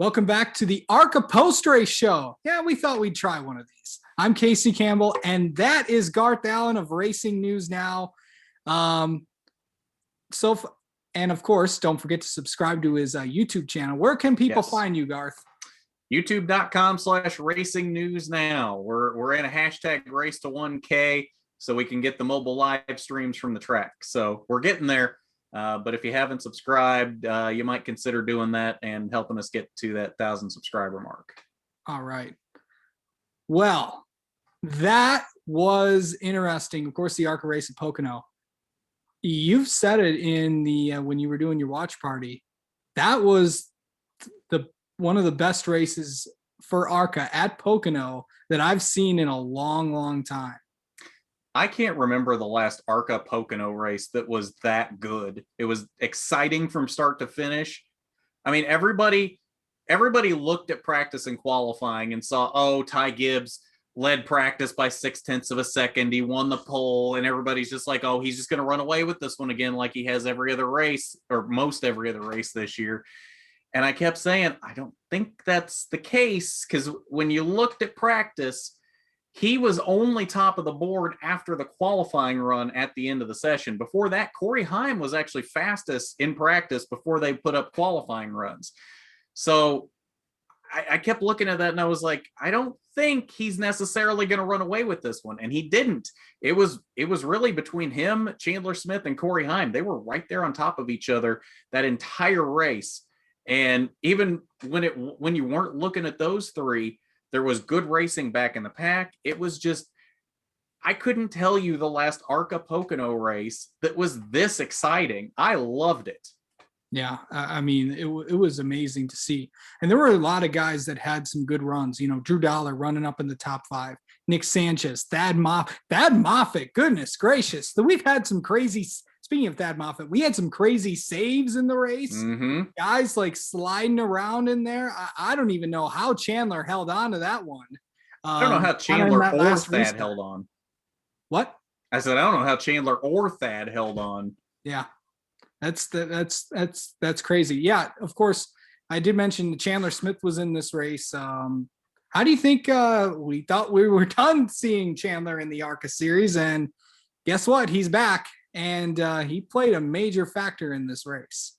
Welcome back to the ARCA Post Race Show. Yeah, we thought we'd try one of these. I'm Casey Campbell, and that is Garth Allen of Racing News Now. And of course, don't forget to subscribe to his YouTube channel. Where can people find you, Garth? YouTube.com/Racing News Now. We're in a hashtag race to 1K so we can get the mobile live streams from the track. So we're getting there. But if you haven't subscribed, you might consider doing that and helping us get to that 1,000 subscriber mark. All right. Well, that was interesting. Of course, the ARCA race at Pocono. You've said it in the when you were doing your watch party. That was one of the best races for ARCA at Pocono that I've seen in a long, long time. I can't remember the last ARCA Pocono race that was that good. It was exciting from start to finish. I mean, everybody looked at practice and qualifying and saw, oh, Ty Gibbs led practice by 0.6 of a second. He won the pole, and everybody's just like, oh, he's just going to run away with this one again like he has every other race, or most every other race this year. And I kept saying, I don't think that's the case, because when you looked at practice, he was only top of the board after the qualifying run at the end of the session. Before that, Corey Heim was actually fastest in practice before they put up qualifying runs. So I kept looking at that and I was like, I don't think he's necessarily going to run away with this one. And he didn't. It was really between him, Chandler Smith, and Corey Heim. They were right there on top of each other that entire race. And even when you weren't looking at those three, there was good racing back in the pack. It was just, I couldn't tell you the last ARCA Pocono race that was this exciting. I loved it. Yeah, I mean, it was amazing to see. And there were a lot of guys that had some good runs. You know, Drew Dollar running up in the top 5. Nick Sanchez, Thad Moffitt, goodness gracious. We've had some crazy, speaking of Thad Moffitt, we had some crazy saves in the race. Mm-hmm. Guys like sliding around in there. I don't even know how Chandler held on to that one. I don't know how Chandler or Thad held on. What? I said, I don't know how Chandler or Thad held on. Yeah. That's crazy. Yeah, of course, I did mention Chandler Smith was in this race. How do you think we thought we were done seeing Chandler in the ARCA series? And guess what? He's back, and he played a major factor in this race.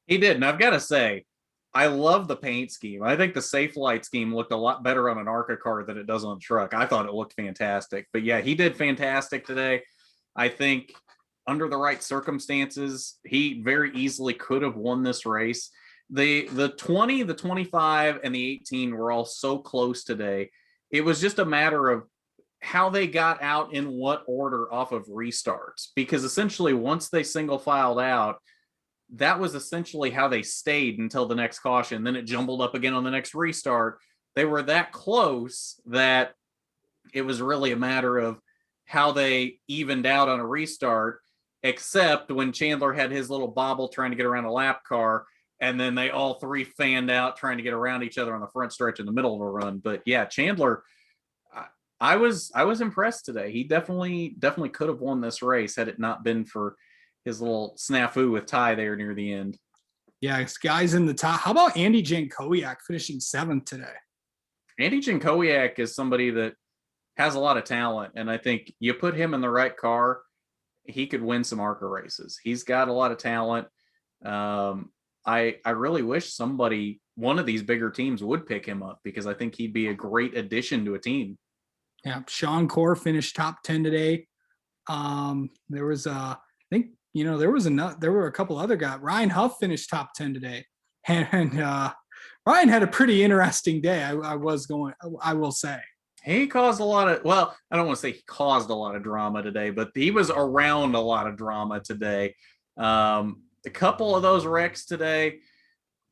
He did, and I've got to say, I love the paint scheme. I think the Safe Light scheme looked a lot better on an ARCA car than it does on a truck. I thought it looked fantastic. But yeah, he did fantastic today. I think under the right circumstances, he very easily could have won this race. The 20, the 25, and the 18 were all so close today. It was just a matter of how they got out in what order off of restarts, because essentially once they single filed out, that was essentially how they stayed until the next caution. Then it jumbled up again on the next restart. They were that close that it was really a matter of how they evened out on a restart, except when Chandler had his little bobble trying to get around a lap car, and then they all three fanned out trying to get around each other on the front stretch in the middle of a run. But yeah, Chandler, I was impressed today. He definitely could have won this race had it not been for his little snafu with Ty there near the end. Yeah, guys in the top. How about Andy Jankowiak finishing 7th today? Andy Jankowiak is somebody that has a lot of talent, and I think you put him in the right car, he could win some ARCA races. He's got a lot of talent. I really wish one of these bigger teams would pick him up, because I think he'd be a great addition to a team. Yeah, Sean Core finished top 10 today. There was there were a couple other guys. Ryan Huff finished top 10 today, and Ryan had a pretty interesting day. I will say. He caused a lot of, well, I don't want to say he caused a lot of drama today, but he was around a lot of drama today. A couple of those wrecks today,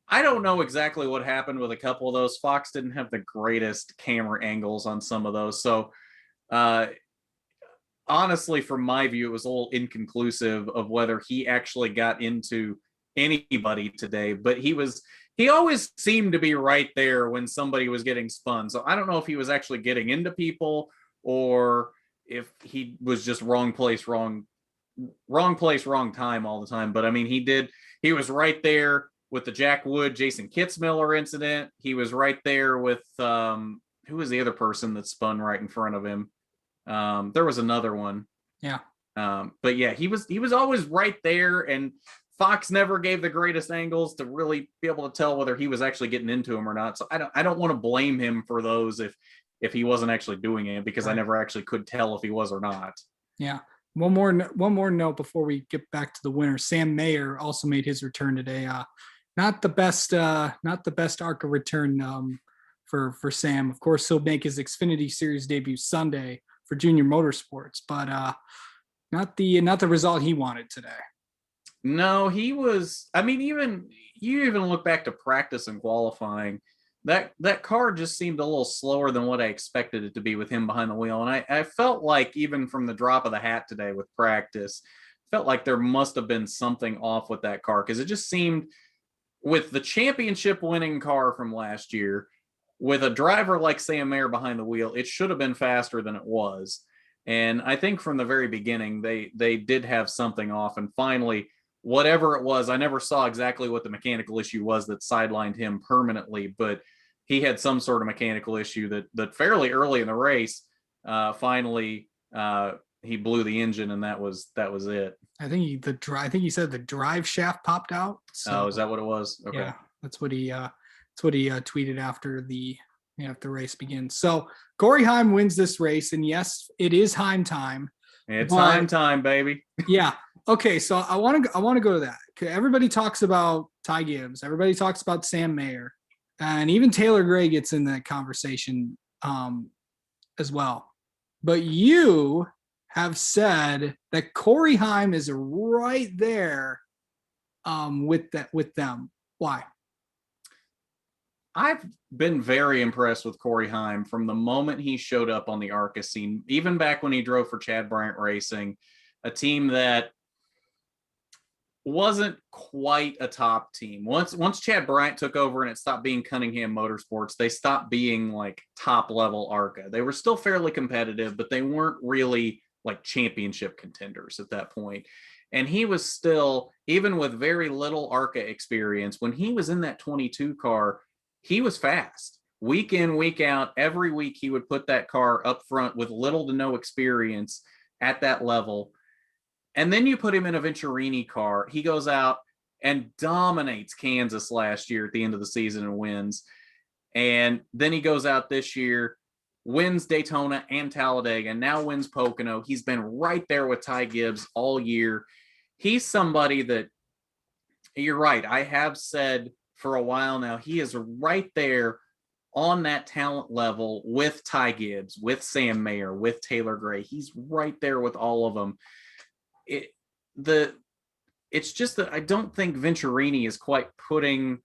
I don't know exactly what happened with a couple of those. Fox didn't have the greatest camera angles on some of those. So honestly, from my view, it was a little inconclusive of whether he actually got into anybody today, but he always seemed to be right there when somebody was getting spun. So I don't know if he was actually getting into people or if he was just wrong place, wrong time all the time. But I mean, he was right there with the Jack Wood, Jason Kitzmiller incident. He was right there with who was the other person that spun right in front of him? There was another one. Yeah. But yeah, he was always right there, and Fox never gave the greatest angles to really be able to tell whether he was actually getting into him or not. So I don't want to blame him for those if he wasn't actually doing it, because I never actually could tell if he was or not. Yeah. One more note before we get back to the winner. Sam Mayer also made his return today. Not the best ARCA return for Sam. Of course, he'll make his Xfinity Series debut Sunday for Junior Motorsports, but not the result he wanted today. No, he was. I mean, you even look back to practice and qualifying. That car just seemed a little slower than what I expected it to be with him behind the wheel. And I felt like even from the drop of the hat today with practice, felt like there must have been something off with that car, because it just seemed, with the championship winning car from last year, with a driver like Sam Mayer behind the wheel, it should have been faster than it was. And I think from the very beginning, they did have something off. And finally, whatever it was, I never saw exactly what the mechanical issue was that sidelined him permanently, but he had some sort of mechanical issue that fairly early in the race, finally he blew the engine, and that was it. I think he said the drive shaft popped out. So, oh, is that what it was? Okay. Yeah, that's what he tweeted after the race begins. So Corey Heim wins this race, and yes, it is Heim time. It's Heim time, baby. Yeah. Okay, so I want to go to that. Okay, everybody talks about Ty Gibbs. Everybody talks about Sam Mayer, and even Taylor Gray gets in that conversation as well. But you have said that Corey Heim is right there with them. Why? I've been very impressed with Corey Heim from the moment he showed up on the ARCA scene, even back when he drove for Chad Bryant Racing, a team that wasn't quite a top team. Once Chad Bryant took over and it stopped being Cunningham Motorsports, they stopped being like top level ARCA. They were still fairly competitive, but they weren't really like championship contenders at that point. And he was still, even with very little ARCA experience, when he was in that 22 car, he was fast. Week in, week out, every week he would put that car up front with little to no experience at that level. And then you put him in a Venturini car. He goes out and dominates Kansas last year at the end of the season and wins. And then he goes out this year, wins Daytona and Talladega, and now wins Pocono. He's been right there with Ty Gibbs all year. He's somebody that, you're right, I have said for a while now, he is right there on that talent level with Ty Gibbs, with Sam Mayer, with Taylor Gray. He's right there with all of them. It's just that I don't think Venturini is quite putting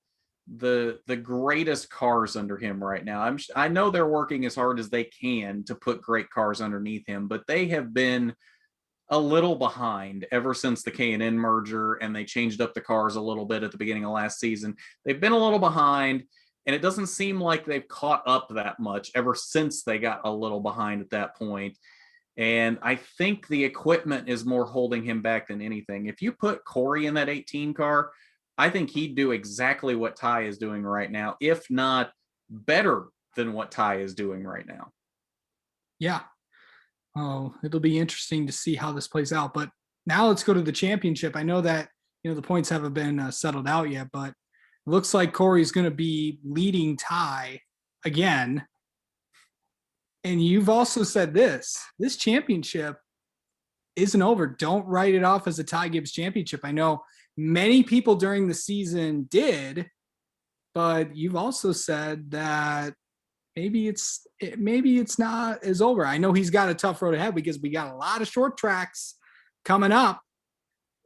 the greatest cars under him right now. I know they're working as hard as they can to put great cars underneath him, but they have been a little behind ever since the K&N merger, and they changed up the cars a little bit at the beginning of last season. They've been a little behind, and it doesn't seem like they've caught up that much ever since they got a little behind at that point. And I think the equipment is more holding him back than anything. If you put Corey in that 18 car, I think he'd do exactly what Ty is doing right now, if not better than what Ty is doing right now. Yeah. Oh, it'll be interesting to see how this plays out. But now let's go to the championship. I know that, the points haven't been settled out yet, but it looks like Corey's going to be leading Ty again. And you've also said this championship isn't over. Don't write it off as a Ty Gibbs championship. I know many people during the season did, but you've also said that maybe it's not as over. I know he's got a tough road ahead because we got a lot of short tracks coming up,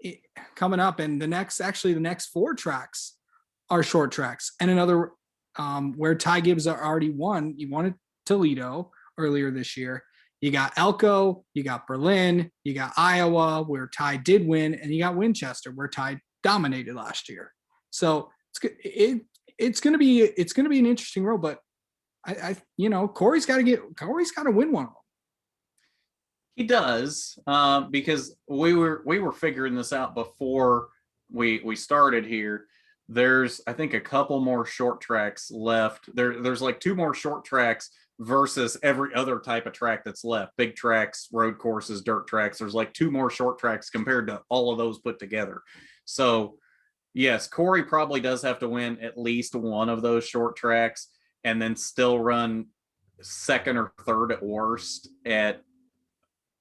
and the next 4 tracks are short tracks. And another where Ty Gibbs already won. He won at Toledo earlier this year. You got Elko, you got Berlin, you got Iowa, where Ty did win, and you got Winchester, where Ty dominated last year. So it's going to be an interesting road, but Corey's got to win one of them. He does, because we were figuring this out before we started here. there's I think a couple more short tracks left. There's like 2 more short tracks versus every other type of track that's left. Big tracks, road courses, dirt tracks. There's like 2 more short tracks compared to all of those put together. So yes, Corey probably does have to win at least one of those short tracks and then still run second or third at worst at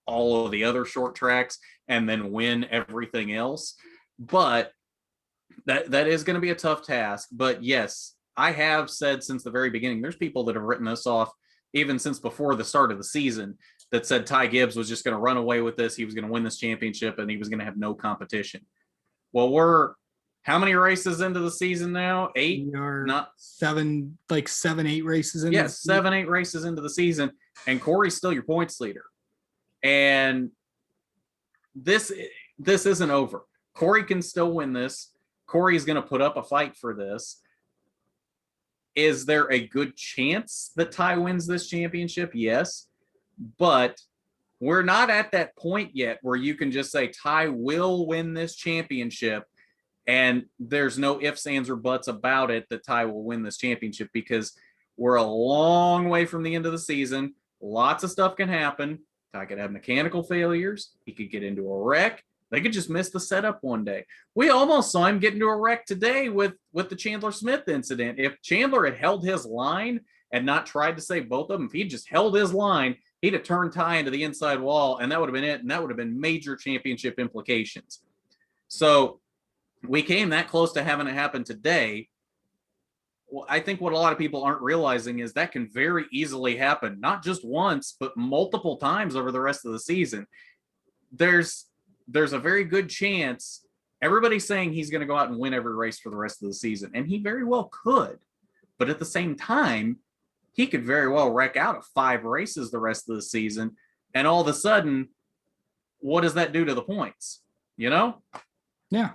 all of the other short tracks and then win everything else. But that is going to be a tough task. But yes, I have said since the very beginning, there's people that have written us off even since before the start of the season that said Ty Gibbs was just going to run away with this. He was going to win this championship and he was going to have no competition. Well, we're how many races into the season now? 8? We are Not 7, like 7, 8 races in. yes, 7, 8 races into the season, and Corey's still your points leader. And this isn't over. Corey can still win this. Corey's going to put up a fight for this. Is there a good chance that Ty wins this championship? Yes, but we're not at that point yet where you can just say Ty will win this championship and there's no ifs, ands, or buts about it that Ty will win this championship, because we're a long way from the end of the season. Lots of stuff can happen. Ty could have mechanical failures. He could get into a wreck. They could just miss the setup one day. We almost saw him get into a wreck today with the Chandler Smith incident. If Chandler had held his line and not tried to save both of them, if he just held his line, he'd have turned Ty into the inside wall, and that would have been it, and that would have been major championship implications. So we came that close to having it happen today. Well, I think what a lot of people aren't realizing is that can very easily happen, not just once, but multiple times over the rest of the season. There's a very good chance everybody's saying he's going to go out and win every race for the rest of the season, and he very well could. But at the same time, he could very well wreck out of 5 races the rest of the season, and all of a sudden, what does that do to the points? You know? Yeah.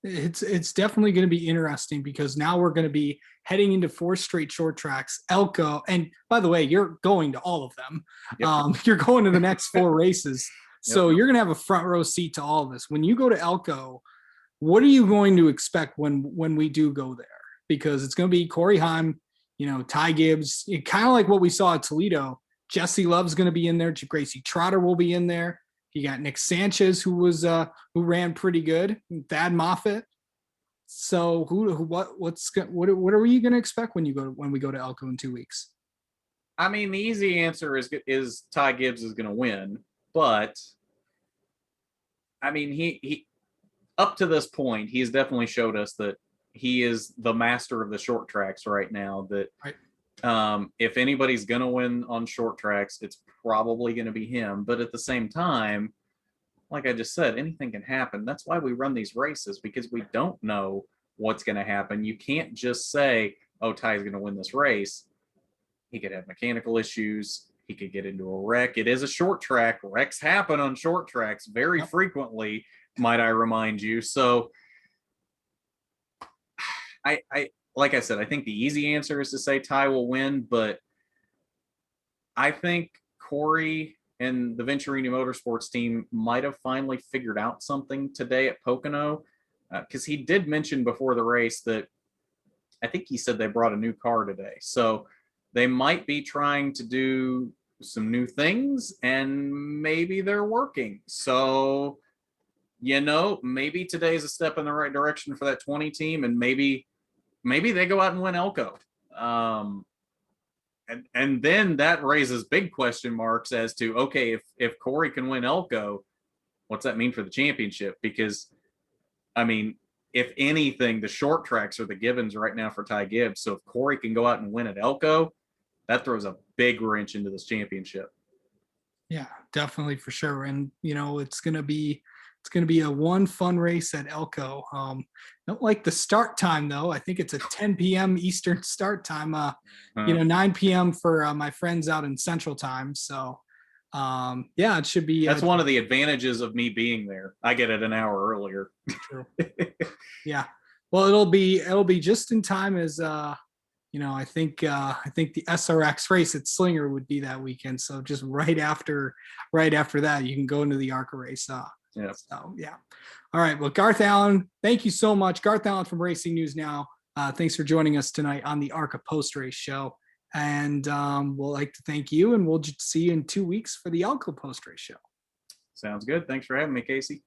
It's definitely going to be interesting, because now we're going to be heading into 4 straight short tracks. Elko, and by the way, you're going to all of them. Yep. You're going to the next 4 races. So You're going to have a front row seat to all of this. When you go to Elko, what are you going to expect when we do go there? Because it's going to be Corey Heim, Ty Gibbs, kind of like what we saw at Toledo. Jesse Love's going to be in there. Gracie Trotter will be in there. You got Nick Sanchez, who ran pretty good. Thad Moffitt. So what are you going to expect when we go to Elko in 2 weeks? I mean, the easy answer is Ty Gibbs is going to win. But I mean, he up to this point, he's definitely showed us that he is the master of the short tracks right now. That right. If anybody's going to win on short tracks, it's probably going to be him. But at the same time, like I just said, anything can happen. That's why we run these races, because we don't know what's going to happen. You can't just say, oh, Ty's going to win this race. He could have mechanical issues. He could get into a wreck. It is a short track. Wrecks happen on short tracks very frequently, might I remind you. So I like I said, I think the easy answer is to say Ty will win, but I think Corey and the Venturini Motorsports team might have finally figured out something today at Pocono, because he did mention before the race that I think he said they brought a new car today. So they might be trying to do some new things, and maybe they're working. So, maybe today's a step in the right direction for that 20 team, and maybe they go out and win Elko. And then that raises big question marks as to, okay, if Corey can win Elko, what's that mean for the championship? Because, I mean, if anything, the short tracks are the givens right now for Ty Gibbs. So if Corey can go out and win at Elko, that throws a big wrench into this championship. Yeah, definitely, for sure. And it's gonna be a one fun race at Elko. Don't like the start time though. I think it's a 10 p.m. Eastern start time. 9 p.m. for my friends out in Central Time. So yeah, it should be. That's one of the advantages of me being there. I get it an hour earlier. True. Yeah. Well, it'll be just in time as I think the SRX race at Slinger would be that weekend. So just right after that, you can go into the ARCA race. Yeah. So yeah. All right. Well, Garth Allen, thank you so much. Garth Allen from Racing News Now. Thanks for joining us tonight on the ARCA post race show. And we'll like to thank you, and we'll see you in 2 weeks for the ALCO post race show. Sounds good. Thanks for having me, Casey.